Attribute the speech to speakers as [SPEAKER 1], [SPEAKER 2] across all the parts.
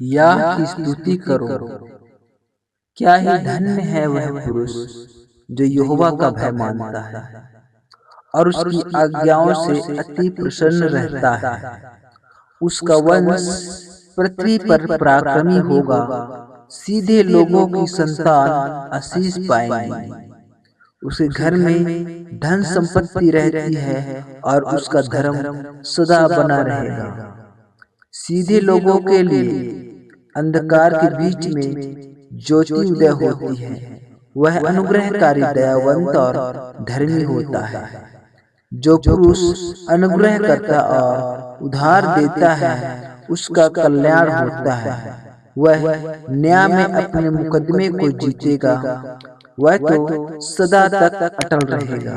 [SPEAKER 1] याह की स्तुति करो। क्या ही धन्य है वह पुरुष जो यहोवा का भय मानता है और उसकी आज्ञाओं से अति प्रसन्न रहता है। उसका वंश पृथ्वी पर पराक्रमी होगा, सीधे लोगों की संतान आशीष पाएंगी। उसके घर में धन संपत्ति रहती है और उसका धर्म सदा बना रहेगा। सीधे लोगों के लिए अंधकार के बीच में ज्योति उदय होती है। वह अनुग्रहकारी, दयावंत और धर्मी होता है। जो पुरुष अनुग्रह करता और उधार देता है, उसका कल्याण होता है। वह न्याय में अपने मुकदमे को जीतेगा। वह तो सदा तक अटल रहेगा।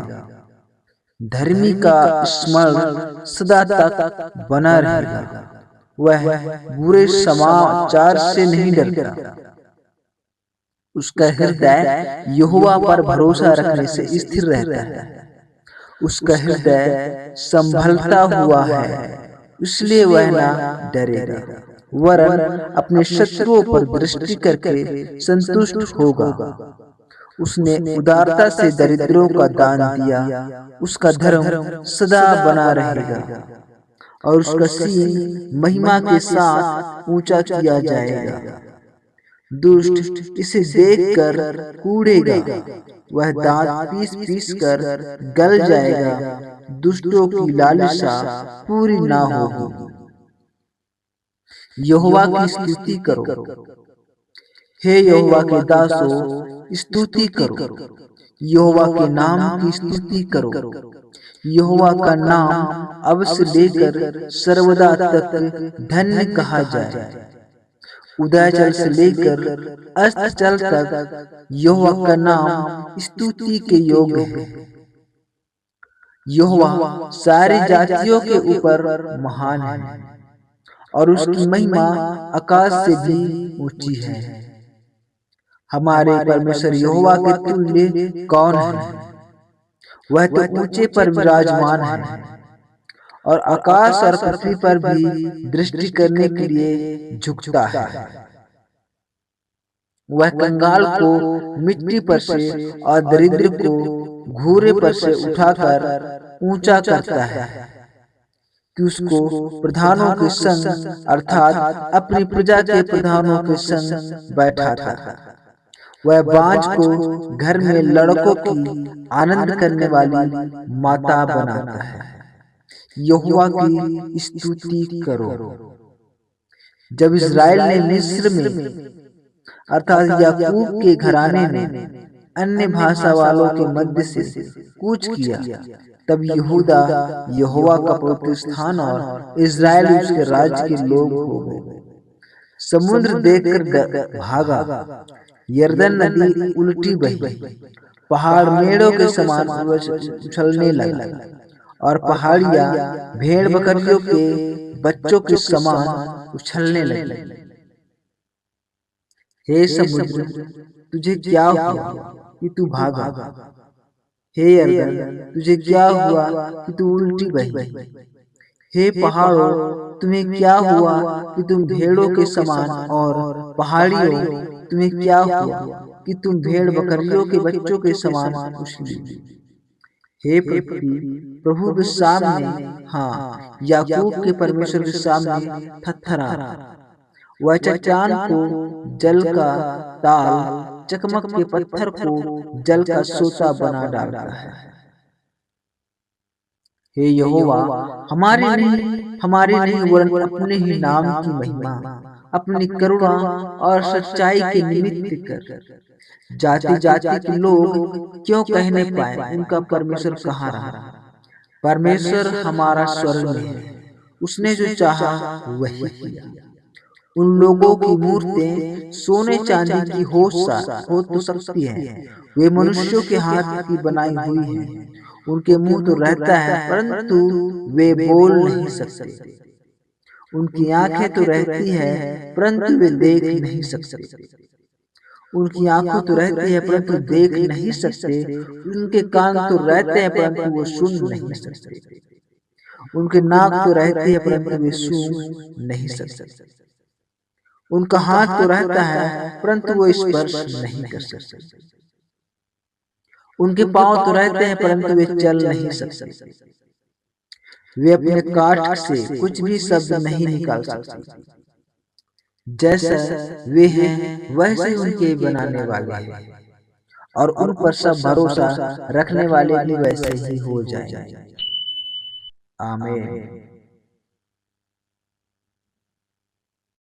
[SPEAKER 1] धर्मी का स्मरण सदा तक बना रहेगा। वह बुरे समाचार से नहीं डरता। उसका हृदय यहोवा पर भरोसा रखने से स्थिर रहता है। उसका हृदय संभलता हुआ है, इसलिए वह ना डरेगा, वरन अपने शत्रुओं पर दृष्टि करके संतुष्ट होगा। उसने उदारता से दरिद्रों का दान दिया। उसका धर्म सदा बना रहेगा और उसका सींग महिमा के साथ ऊंचा किया जाएगा। दुष्ट इसे देखकर कूड़ेगा, वह दांत पीस पीस कर गल जाएगा। दुष्टों की लालसा पूरी ना होगी। यहोवा की स्तुति करो। हे यहोवा के दासों, स्तुति करो। यहोवा के नाम की स्तुति करो। यहोवा का नाम अब से लेकर सर्वदा तक धन्य कहा जाए। उदय जल से लेकर अस्त जल तक यहोवा का नाम स्तुति के योग्य है। यहोवा सारी जातियों के ऊपर महान है और उसकी महिमा आकाश से भी ऊंची है। हमारे परमेश्वर यहोवा के तुल्य कौन है? वह तो ऊंचे पर विराजमान है और आकाश और पृथ्वी पर भी दृष्टि करने के लिए झुकता है। वह कंगाल को मिट्टी पर से और दरिद्र को घूरे पर से उठाकर ऊंचा करता है कि उसको प्रधानों के संग अर्थात अपनी प्रजा के प्रधानों के संग बैठाता है। वह बाँझ को घर में लड़कों की आनंद करने वाली माता बनाता है। यहोवा की स्तुति करो। जब इस्राएल ने मिस्र में अर्थात याकूब के घराने में अन्य भाषा वालों के मध्य से कूच किया, तब यहूदा यहोवा का पवित्र स्थान और इस्राएल उसके राज्य के लोग हो गए। समुद्र देखकर भागा, यरदन नदी उल्टी बही, पहाड़ मेढ़ों के समान उछलने लगा और पहाड़ियां भेड़ बकरियों के बच्चों के समान उछलने लगी। हे समुद्र, तुझे क्या हुआ कि तू भागा? हे यरदन, तुझे क्या हुआ कि तू उल्टी बही? हे पहाड़ों, तुम्हें क्या हुआ कि तुम भेड़ों के समान, और पहाड़ियों तुम्हें क्या हुआ कि तुम भेड़ बकरियों के बच्चों के समान उछली? हे पृथ्वी प्रभु के सामने, हाँ याकूब के परमेश्वर के सामने थरथरा। वह चट्टान को जल का ताल, चकमक के पत्थर को जल का सोता बना डालता है। हे यहोवा, हमारे नहीं वरन अपने ही नाम की महिमा, अपनी करुणा और सच्चाई के निमित्त कर। जाति जाति के लोग क्यों कहने पाए, उनका परमेश्वर कहाँ रहा? परमेश्वर हमारा स्वर्ग में है, उसने जो चाहा वही किया। उन लोगों की मूर्तें सोने चांदी की हो तो सकती है, वे मनुष्यों के हाथ की बनाई हुई हैं। उनके मुंह तो रहता है, परंतु वे बोल नहीं सकते। उनकी आंखें तो रहती है, परंतु वे देख नहीं सकते। उनकी आंखों तो रहती है, परंतु देख नहीं सकते। उनके कान तो रहते हैं, परंतु वो सुन नहीं सकते। उनके नाक तो रहती है, परंतु वे सूंघ नहीं सकते। उनका हाथ तो रहता है परंतु वो स्पर्श नहीं कर सकते। उनके पांव तो रहते हैं परंतु वे चल नहीं सकते। वे अपने काठ से कुछ भी शब्द नहीं निकाल सकते। जैसा वे हैं वैसे ही उनके बनाने वाले हैं और उन पर सब भरोसा रखने वाले भी वैसे ही हो जाएंगे। आमीन।